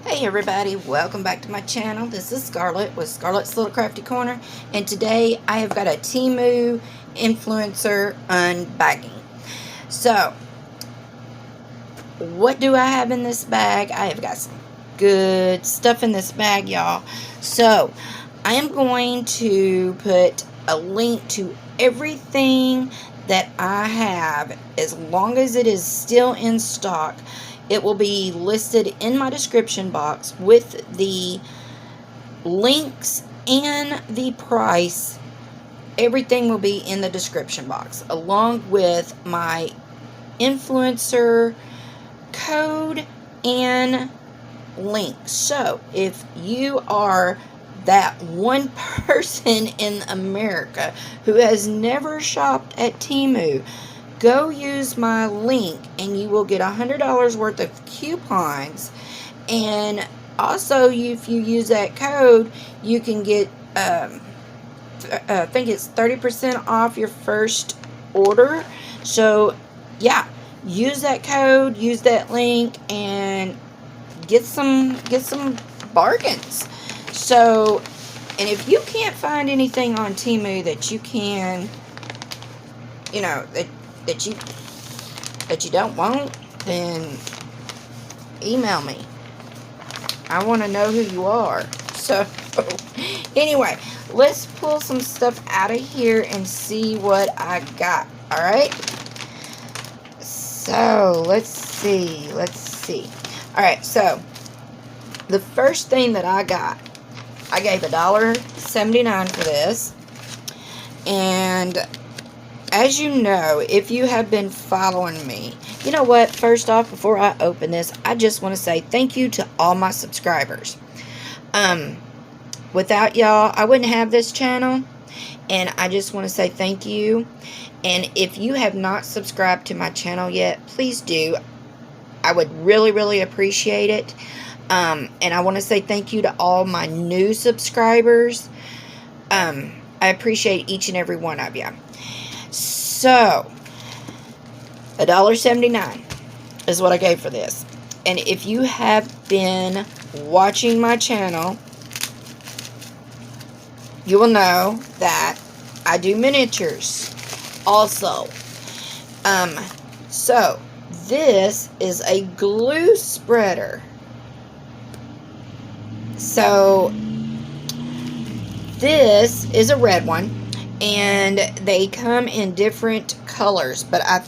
Hey everybody, welcome back to my channel. This is Scarlett with Scarlett's Little Crafty Corner, and today I have got a Temu influencer unbagging. So, what do I have in this bag? I have got some good stuff in this bag, y'all. So, I am going to put a link to everything that I have, as long as it is still in stock. It will be listed in my description box with the links and the price. Everything will be in the description box, along with my influencer code and link. So if you are that one person in America who has never shopped at Temu, go use my link and you will get $100 worth of coupons. And also, if you use that code, you can get I think it's 30% off your first order. So yeah, use that code, use that link, and get some bargains. So, and if you can't find anything on Temu that you can, you know, that you don't want, then email me. I want to know who you are. So anyway, let's pull some stuff out of here and see what I got. All right, so let's see. All right, so the first thing that I got, I gave $1.79 for this. And as you know, if you have been following me, you know what? First off, before I open this, I just want to say thank you to all my subscribers. Without y'all, I wouldn't have this channel. And I just want to say thank you. And if you have not subscribed to my channel yet, please do. I would really, really appreciate it. And I want to say thank you to all my new subscribers. I appreciate each and every one of you. So, $1.79 is what I gave for this. And if you have been watching my channel, you will know that I do miniatures also. So, this is a glue spreader. So, this is a red one. And they come in different colors, but I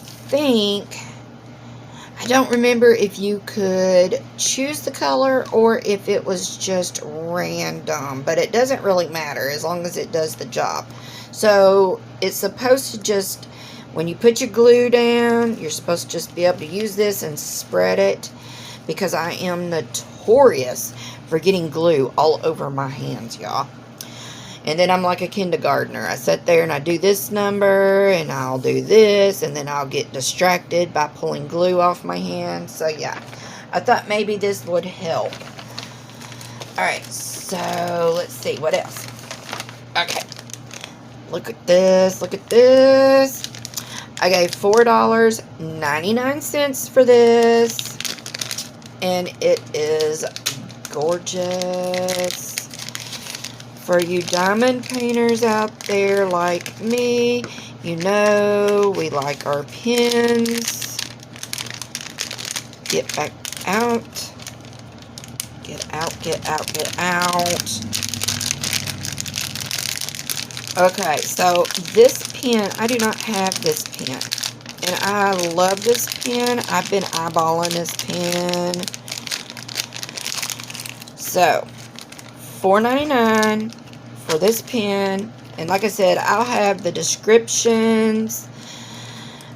don't remember if you could choose the color or if it was just random, but it doesn't really matter as long as it does the job. So it's supposed to just, when you put your glue down, you're supposed to just be able to use this and spread it, because I am notorious for getting glue all over my hands, y'all. And then I'm like a kindergartner. I sit there and I do this number and I'll do this, and then I'll get distracted by pulling glue off my hand. So yeah, I thought maybe this would help. Alright, so let's see what else. Okay, look at this, look at this. I gave $4.99 for this, and it is gorgeous. For you diamond painters out there like me, you know we like our pins. Get back out. Get out, get out, get out. Okay, so this pen, I do not have this pen. And I love this pen. I've been eyeballing this pen. So, $4.99 for this pen. And like I said, I'll have the descriptions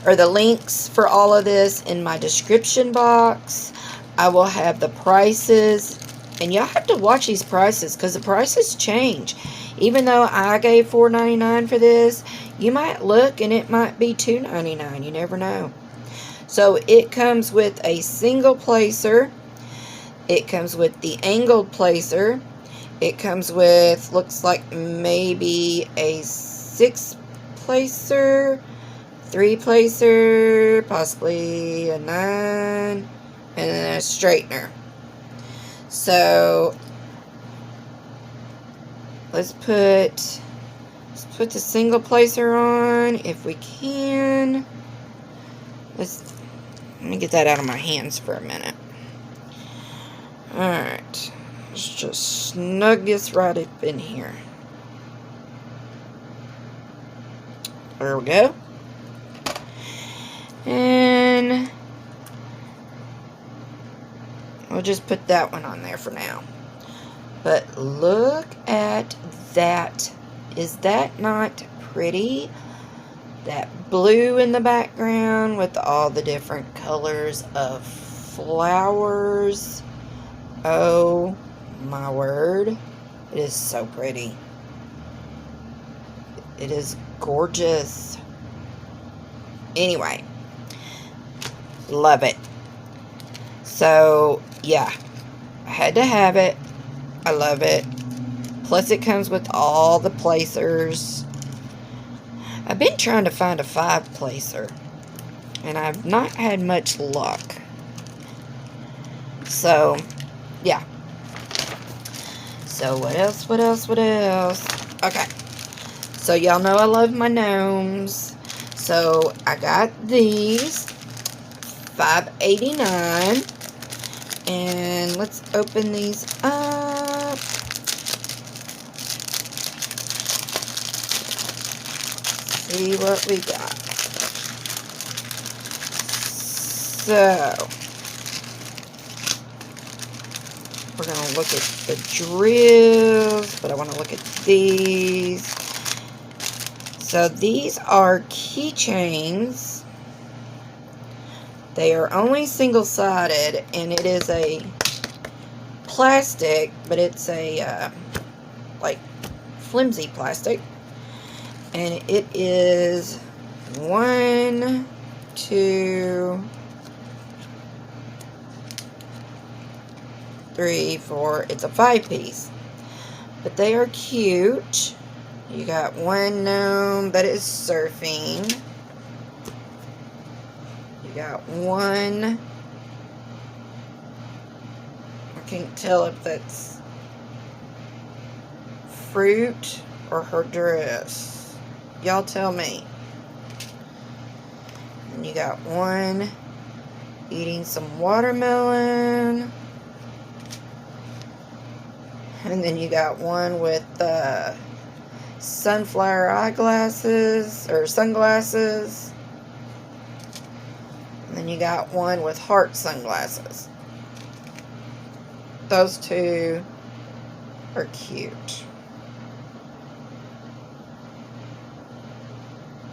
or the links for all of this in my description box. I will have the prices, and y'all have to watch these prices because the prices change. Even though I gave $4.99 for this, you might look and it might be $2.99. You never know. So it comes with a single placer. It comes with the angled placer. It comes with, looks like maybe a 6-placer, 3-placer, possibly a 9, and then a straightener. So let's put the single placer on if we can. Let me get that out of my hands for a minute. Alright. Let's just snug this right up in here. There we go. And we'll just put that one on there for now. But look at that. Is that not pretty? That blue in the background with all the different colors of flowers. Oh my word. It is so pretty. It is gorgeous. Anyway. Love it. So, yeah. I had to have it. I love it. Plus it comes with all the placers. I've been trying to find a 5-placer. And I've not had much luck. So, yeah. So, what else? Okay. So, y'all know I love my gnomes. So, I got these. $5.89. And let's open these up. See what we got. So, we're going to look at the drills, but I want to look at these. So, these are keychains. They are only single-sided, and it is a plastic, but it's a, like, flimsy plastic. And it is 1, 2, 3, 4. It's a 5-piece. But they are cute. You got one gnome that is surfing. You got one. I can't tell if that's fruit or her dress. Y'all tell me. And you got one eating some watermelon. And then you got one with sunflower eyeglasses or sunglasses. And then you got one with heart sunglasses. Those two are cute.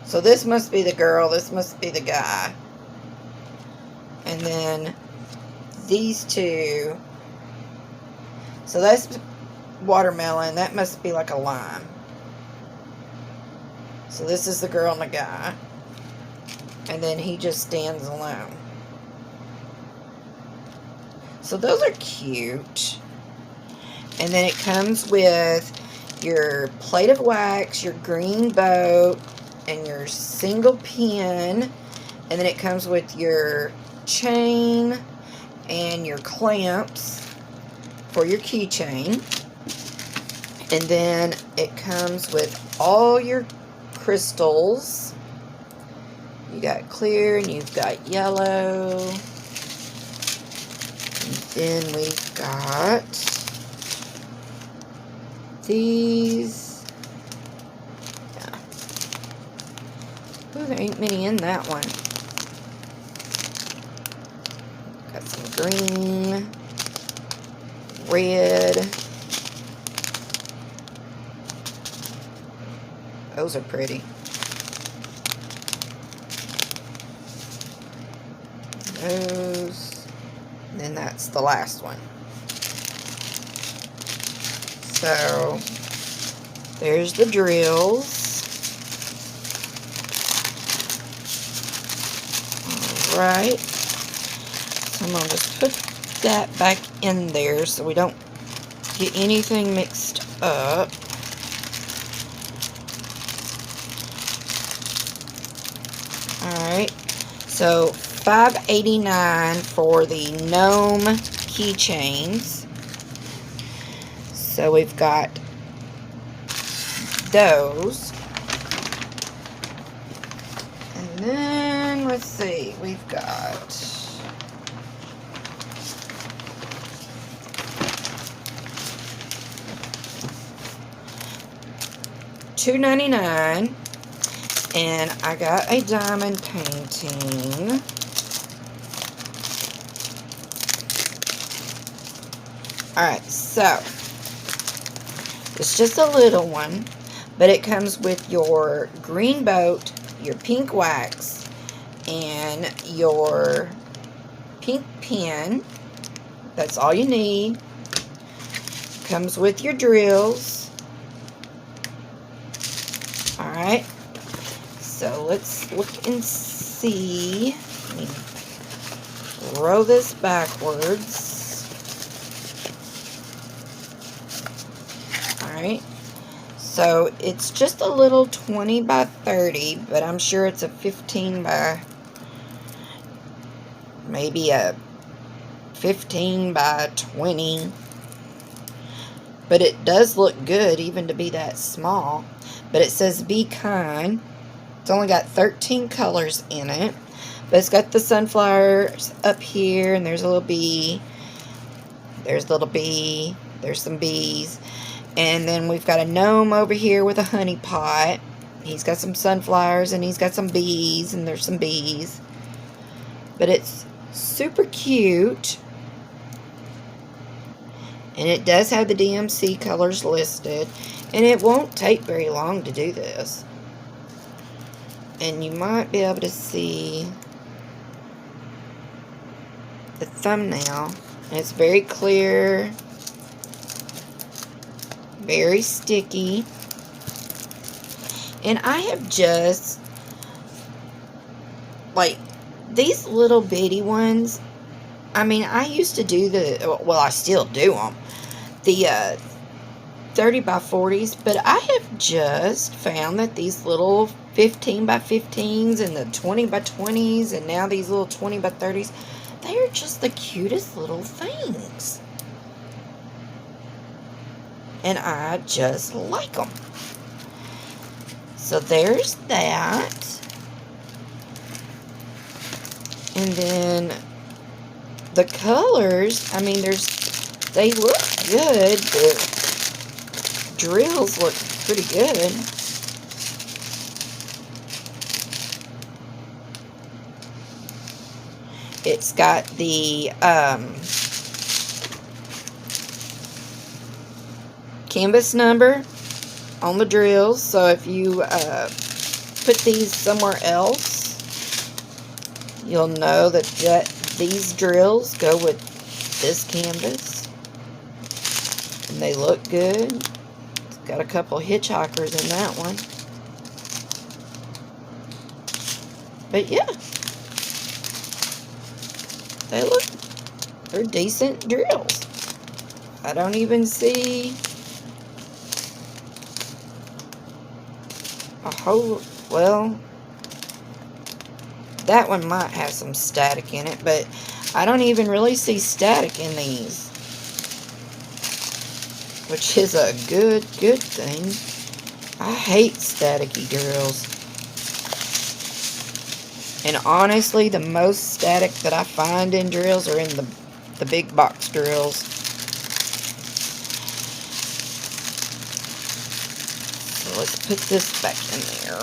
So this must be the girl, this must be the guy. And then these two. So that's watermelon, that must be like a lime. So this is the girl and the guy. And then he just stands alone. So those are cute. And then it comes with your plate of wax, your green boat, and your single pin. And then it comes with your chain and your clamps for your keychain. And then it comes with all your crystals. You got clear and you've got yellow. And then we've got these. Yeah. Ooh, there ain't many in that one. Got some green, red. Those are pretty. Those. And then that's the last one. So, there's the drills. Alright. So I'm going to just put that back in there so we don't get anything mixed up. Alright. So $5.89 for the Gnome keychains. So we've got those. And then, let's see, we've got $2.99, and I got a diamond painting. Alright, so it's just a little one, but it comes with your green boat, your pink wax, and your pink pen. That's all you need. Comes with your drills. Alright, so let's look and see. Let me roll this backwards. Alright, so it's just a little 20 by 30, but I'm sure it's a 15 by, maybe a 15 by 20. But it does look good even to be that small. But it says be kind. It's only got 13 colors in it. But it's got the sunflowers up here, and there's a little bee. There's a little bee. There's some bees. And then we've got a gnome over here with a honey pot. He's got some sunflowers, and he's got some bees, and there's some bees. But it's super cute. And it does have the DMC colors listed. And it won't take very long to do this. And you might be able to see the thumbnail. And it's very clear. Very sticky. And I have just, like, these little bitty ones. I mean, I used to do well, I still do them. The 30 by 40s, but I have just found that these little 15 by 15s and the 20 by 20s and now these little 20 by 30s, they are just the cutest little things. And I just like them. So there's that. And then the colors, I mean, they look good. The drills look pretty good. It's got the canvas number on the drills, so if you put these somewhere else, you'll know that these drills go with this canvas, and they look good. It's got a couple hitchhikers in that one, but yeah, they're decent drills. I don't even see a whole, well, that one might have some static in it, but I don't even really see static in these, which is a good thing. I hate staticky drills. And honestly, the most static that I find in drills are in the big box drills. So let's put this back in there.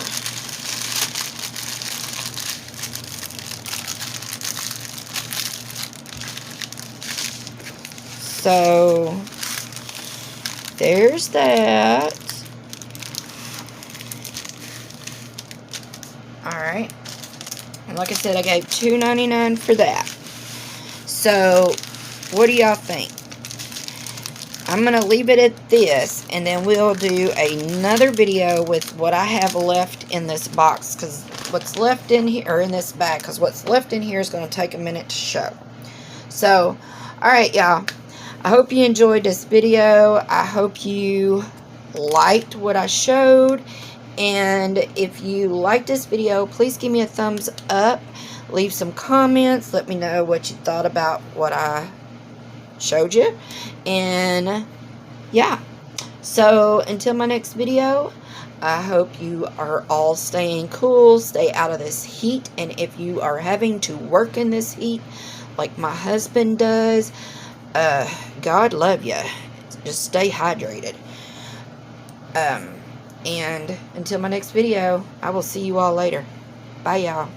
So there's that. Alright. And like I said, I gave $2.99 for that. So, what do y'all think? I'm going to leave it at this, and then we'll do another video with what I have left in this box, because what's left in here, or in this bag, because what's left in here is going to take a minute to show. So, alright y'all, I hope you enjoyed this video. I hope you liked what I showed. And if you like this video, please give me a thumbs up. Leave some comments. Let me know what you thought about what I showed you. And yeah. So until my next video, I hope you are all staying cool, stay out of this heat, and if you are having to work in this heat like my husband does, God love you. Just stay hydrated. And until my next video, I will see you all later. Bye, y'all.